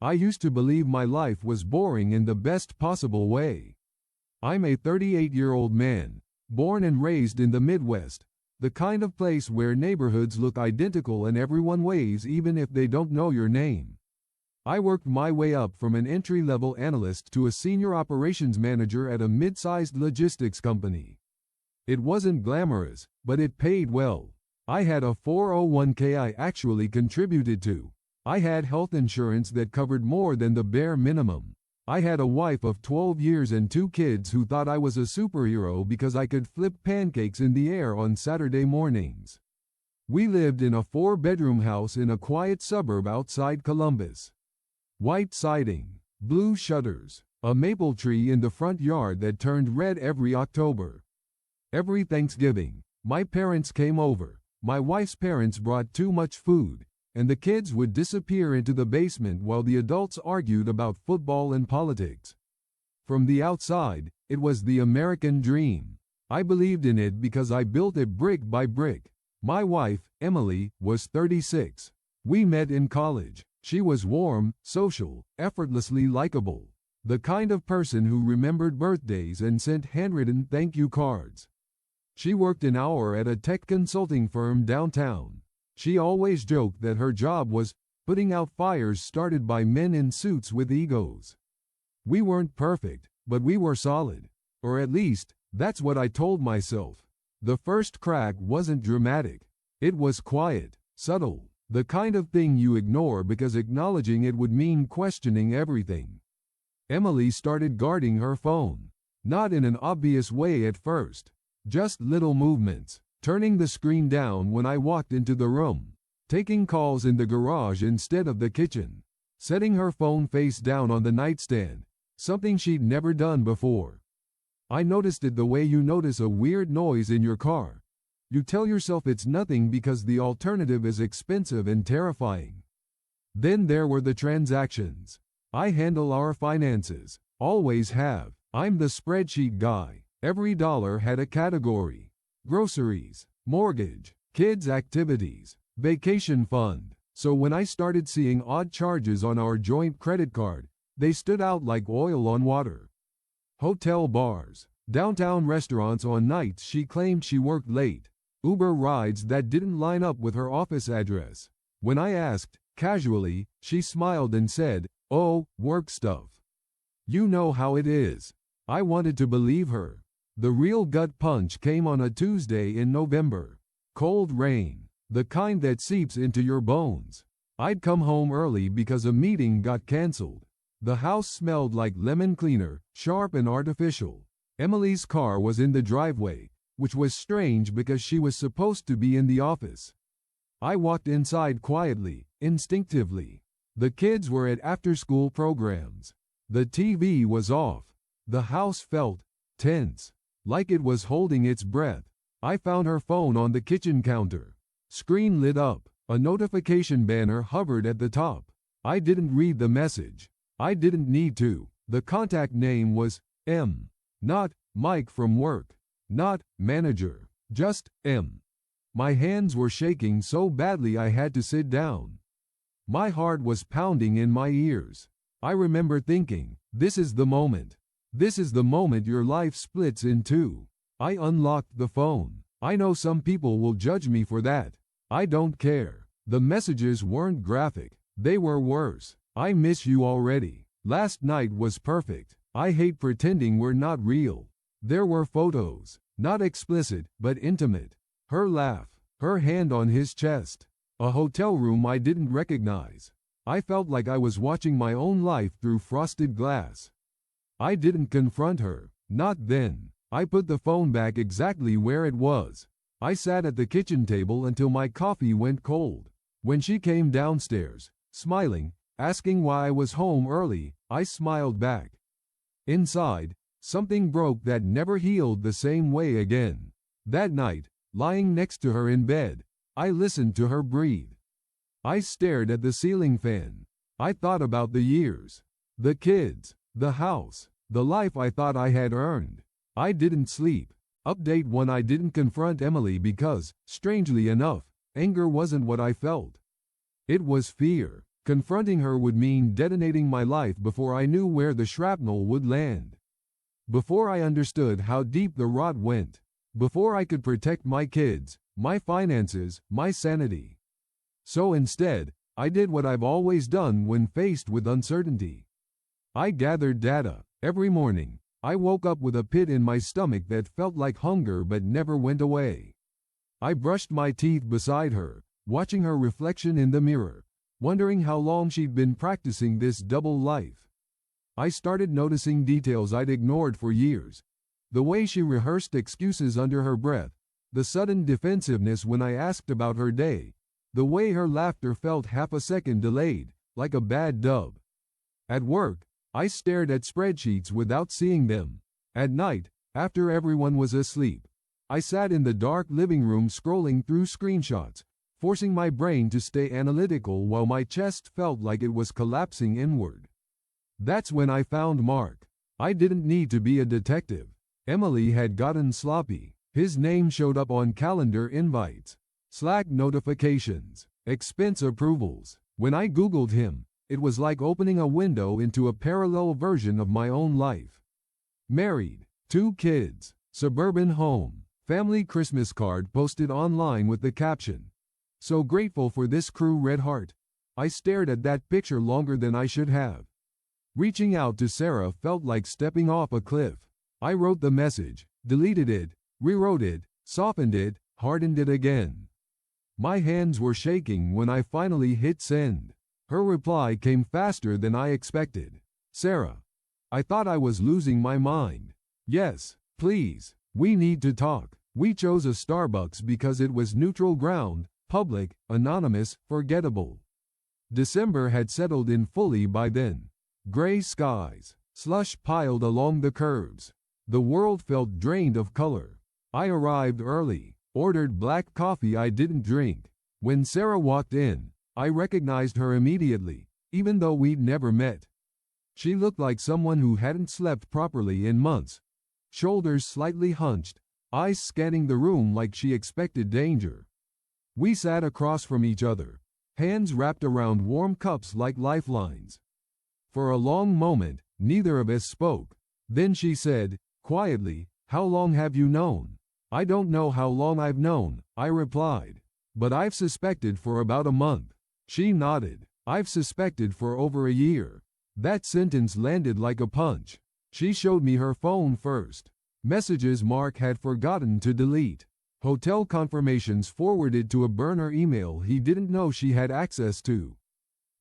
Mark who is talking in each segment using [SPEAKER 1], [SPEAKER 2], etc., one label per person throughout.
[SPEAKER 1] I used to believe my life was boring in the best possible way. I'm a 38-year-old man, born and raised in the Midwest, the kind of place where neighborhoods look identical and everyone waves even if they don't know your name. I worked my way up from an entry-level analyst to a senior operations manager at a mid-sized logistics company. It wasn't glamorous, but it paid well. I had a 401k I actually contributed to. I had health insurance that covered more than the bare minimum. I had a wife of 12 years and 2 kids who thought I was a superhero because I could flip pancakes in the air on Saturday mornings. We lived in a 4-bedroom house in a quiet suburb outside Columbus. White siding, blue shutters, a maple tree in the front yard that turned red every October. Every Thanksgiving, my parents came over. My wife's parents brought too much food, and the kids would disappear into the basement while the adults argued about football and politics. From the outside, it was the American dream. I believed in it because I built it brick by brick. My wife, Emily, was 36. We met in college. She was warm, social, effortlessly likable. The kind of person who remembered birthdays and sent handwritten thank you cards. She worked an hour at a tech consulting firm downtown. She always joked that her job was putting out fires started by men in suits with egos. We weren't perfect, but we were solid. Or at least, that's what I told myself. The first crack wasn't dramatic. It was quiet, subtle, the kind of thing you ignore because acknowledging it would mean questioning everything. Emily started guarding her phone. Not in an obvious way at first. Just little movements, turning the screen down when I walked into the room, taking calls in the garage instead of the kitchen, setting her phone face down on the nightstand, something she'd never done before. I noticed it the way you notice a weird noise in your car. You tell yourself it's nothing because the alternative is expensive and terrifying. Then there were the transactions. I handle our finances, always have. I'm the spreadsheet guy. Every dollar had a category: groceries, mortgage, kids' activities, vacation fund. So when I started seeing odd charges on our joint credit card, they stood out like oil on water. Hotel bars, downtown restaurants on nights she claimed she worked late, Uber rides that didn't line up with her office address. When I asked, casually, she smiled and said, "Oh, work stuff." You know how it is. I wanted to believe her. The real gut punch came on a Tuesday in November. Cold rain, the kind that seeps into your bones. I'd come home early because a meeting got canceled. The house smelled like lemon cleaner, sharp and artificial. Emily's car was in the driveway, which was strange because she was supposed to be in the office. I walked inside quietly, instinctively. The kids were at after-school programs. The TV was off. The house felt tense. Like it was holding its breath. I found her phone on the kitchen counter. Screen lit up. A notification banner hovered at the top. I didn't read the message. I didn't need to. The contact name was M. Not Mike from work. Not manager. Just M. My hands were shaking so badly I had to sit down. My heart was pounding in my ears. I remember thinking, this is the moment. This is the moment your life splits in two. I unlocked the phone. I know some people will judge me for that. I don't care. The messages weren't graphic. They were worse. I miss you already. Last night was perfect. I hate pretending we're not real. There were photos. Not explicit, but intimate. Her laugh. Her hand on his chest. A hotel room I didn't recognize. I felt like I was watching my own life through frosted glass. I didn't confront her. Not then. I put the phone back exactly where it was. I sat at the kitchen table until my coffee went cold. When she came downstairs, smiling, asking why I was home early, I smiled back. Inside, something broke that never healed the same way again. That night, lying next to her in bed, I listened to her breathe. I stared at the ceiling fan. I thought about the years, the kids, the house, the life I thought I had earned. I didn't sleep. Update 1: I didn't confront Emily because, strangely enough, anger wasn't what I felt. It was fear. Confronting her would mean detonating my life before I knew where the shrapnel would land. Before I understood how deep the rot went. Before I could protect my kids, my finances, my sanity. So instead, I did what I've always done when faced with uncertainty. I gathered data. Every morning, I woke up with a pit in my stomach that felt like hunger but never went away. I brushed my teeth beside her, watching her reflection in the mirror, wondering how long she'd been practicing this double life. I started noticing details I'd ignored for years. The way she rehearsed excuses under her breath, the sudden defensiveness when I asked about her day, the way her laughter felt half a second delayed, like a bad dub. At work, I stared at spreadsheets without seeing them. At night, after everyone was asleep, I sat in the dark living room scrolling through screenshots, forcing my brain to stay analytical while my chest felt like it was collapsing inward. That's when I found Mark. I didn't need to be a detective. Emily had gotten sloppy. His name showed up on calendar invites, Slack notifications, expense approvals. When I Googled him, it was like opening a window into a parallel version of my own life. Married, 2 kids, suburban home, family Christmas card posted online with the caption, "So grateful for this crew, red heart." I stared at that picture longer than I should have. Reaching out to Sarah felt like stepping off a cliff. I wrote the message, deleted it, rewrote it, softened it, hardened it again. My hands were shaking when I finally hit send. Her reply came faster than I expected. "Sarah, I thought I was losing my mind. Yes, please, we need to talk." We chose a Starbucks because it was neutral ground, public, anonymous, forgettable. December had settled in fully by then. Gray skies, slush piled along the curves. The world felt drained of color. I arrived early, ordered black coffee I didn't drink. When Sarah walked in, I recognized her immediately, even though we'd never met. She looked like someone who hadn't slept properly in months. Shoulders slightly hunched, eyes scanning the room like she expected danger. We sat across from each other, hands wrapped around warm cups like lifelines. For a long moment, neither of us spoke. Then she said, quietly, "How long have you known?" "I don't know how long I've known," I replied. "But I've suspected for about a month." She nodded. "I've suspected for over a year." That sentence landed like a punch. She showed me her phone first. Messages Mark had forgotten to delete. Hotel confirmations forwarded to a burner email he didn't know she had access to.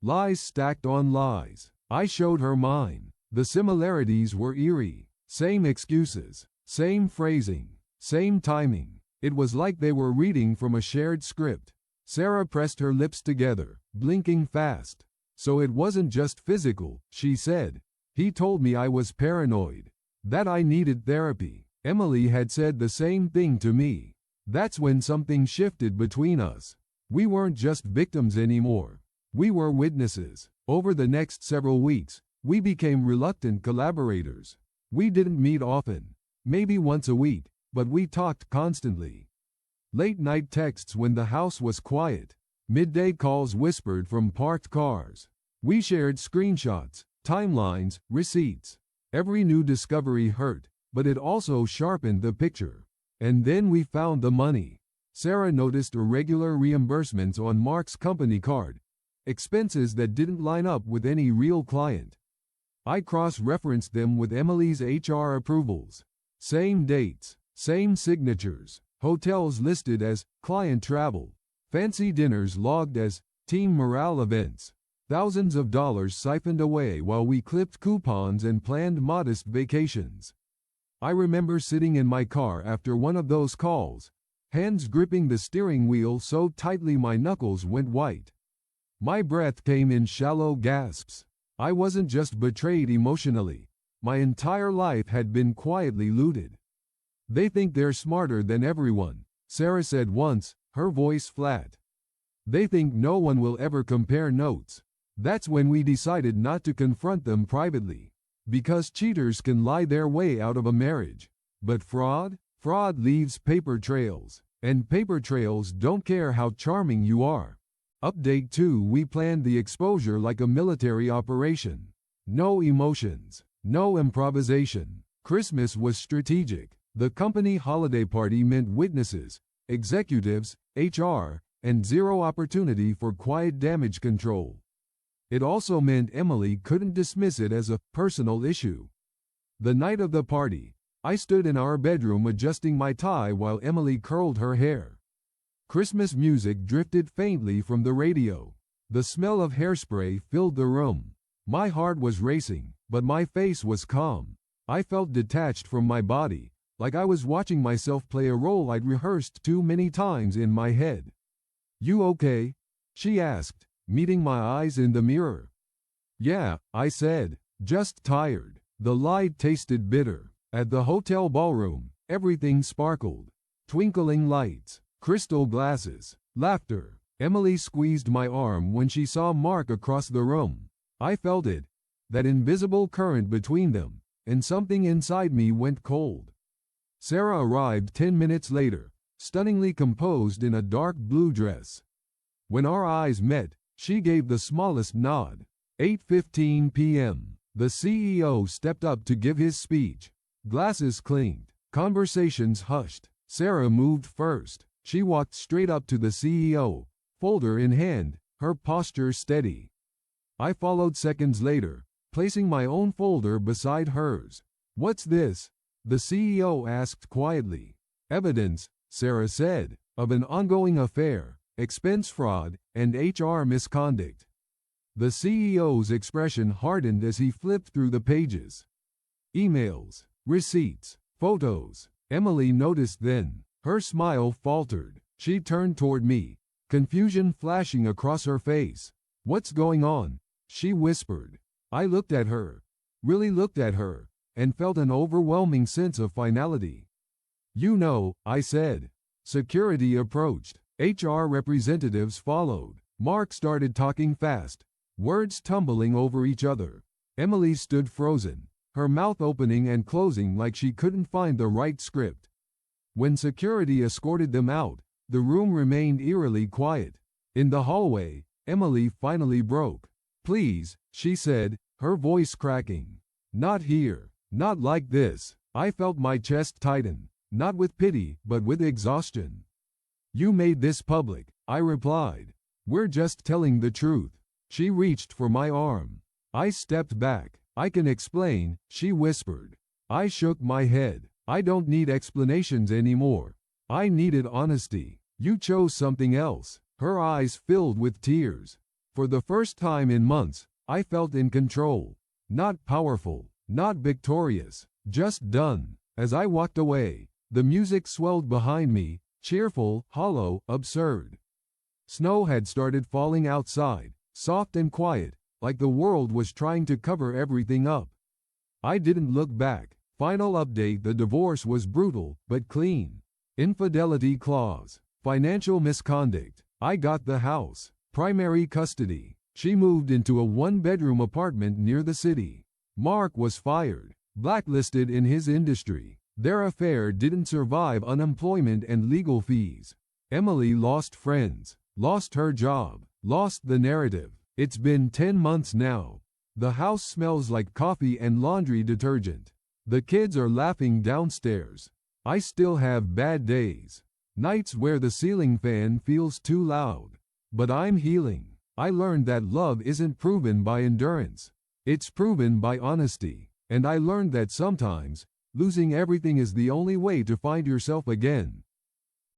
[SPEAKER 1] Lies stacked on lies. I showed her mine. The similarities were eerie. Same excuses, same phrasing, same timing. It was like they were reading from a shared script. Sarah pressed her lips together, blinking fast. "So it wasn't just physical," she said. "He told me I was paranoid, that I needed therapy." Emily had said the same thing to me. That's when something shifted between us. We weren't just victims anymore. We were witnesses. Over the next several weeks, we became reluctant collaborators. We didn't meet often, maybe once a week, but we talked constantly. Late-night texts when the house was quiet. Midday calls whispered from parked cars. We shared screenshots, timelines, receipts. Every new discovery hurt, but it also sharpened the picture. And then we found the money. Sarah noticed irregular reimbursements on Mark's company card, expenses that didn't line up with any real client. I cross-referenced them with Emily's HR approvals. Same dates, same signatures, hotels listed as client travel, fancy dinners logged as team morale events. Thousands of dollars siphoned away while we clipped coupons and planned modest vacations. I remember sitting in my car after one of those calls, hands gripping the steering wheel so tightly my knuckles went white. My breath came in shallow gasps. I wasn't just betrayed emotionally. My entire life had been quietly looted. "They think they're smarter than everyone," Sarah said once, her voice flat. "They think no one will ever compare notes." That's when we decided not to confront them privately. Because cheaters can lie their way out of a marriage. But fraud? Fraud leaves paper trails. And paper trails don't care how charming you are. Update 2: We planned the exposure like a military operation. No emotions, no improvisation. Christmas was strategic. The company holiday party meant witnesses, executives, HR, and zero opportunity for quiet damage control. It also meant Emily couldn't dismiss it as a personal issue. The night of the party, I stood in our bedroom adjusting my tie while Emily curled her hair. Christmas music drifted faintly from the radio. The smell of hairspray filled the room. My heart was racing, but my face was calm. I felt detached from my body, like I was watching myself play a role I'd rehearsed too many times in my head. "You okay?" she asked, meeting my eyes in the mirror. "Yeah," I said, "just tired." The light tasted bitter. At the hotel ballroom, everything sparkled. Twinkling lights, crystal glasses, laughter. Emily squeezed my arm when she saw Mark across the room. I felt it, that invisible current between them, and something inside me went cold. Sarah arrived 10 minutes later, stunningly composed in a dark blue dress. When our eyes met, she gave the smallest nod. 8:15 p.m. The CEO stepped up to give his speech. Glasses clinked. Conversations hushed. Sarah moved first. She walked straight up to the CEO, folder in hand, her posture steady. I followed seconds later, placing my own folder beside hers. "What's this?" the CEO asked quietly. "Evidence," Sarah said, "of an ongoing affair, expense fraud, and HR misconduct." The CEO's expression hardened as he flipped through the pages. Emails, receipts, photos. Emily noticed then. Her smile faltered. She turned toward me, confusion flashing across her face. "What's going on?" she whispered. I looked at her, really looked at her, and felt an overwhelming sense of finality. "You know," I said. Security approached. HR representatives followed. Mark started talking fast, words tumbling over each other. Emily stood frozen, her mouth opening and closing like she couldn't find the right script. When security escorted them out, the room remained eerily quiet. In the hallway, Emily finally broke. "Please," she said, her voice cracking. "Not here. Not like this." I felt my chest tighten, not with pity, but with exhaustion. "You made this public," I replied. "We're just telling the truth." She reached for my arm. I stepped back. "I can explain," she whispered. I shook my head. "I don't need explanations anymore. I needed honesty. You chose something else." Her eyes filled with tears. For the first time in months, I felt in control. Not powerful, not victorious, just done. As I walked away, the music swelled behind me, cheerful, hollow, absurd. Snow had started falling outside, soft and quiet, like the world was trying to cover everything up. I didn't look back. Final update: the divorce was brutal, but clean. Infidelity clause. Financial misconduct. I got the house. Primary custody. She moved into a one-bedroom apartment near the city. Mark was fired, blacklisted in his industry. Their affair didn't survive unemployment and legal fees. Emily lost friends, lost her job, lost the narrative. It's been 10 months now. The house smells like coffee and laundry detergent. The kids are laughing downstairs. I still have bad days. Nights where the ceiling fan feels too loud. But I'm healing. I learned that love isn't proven by endurance. It's proven by honesty. And I learned that sometimes, losing everything is the only way to find yourself again.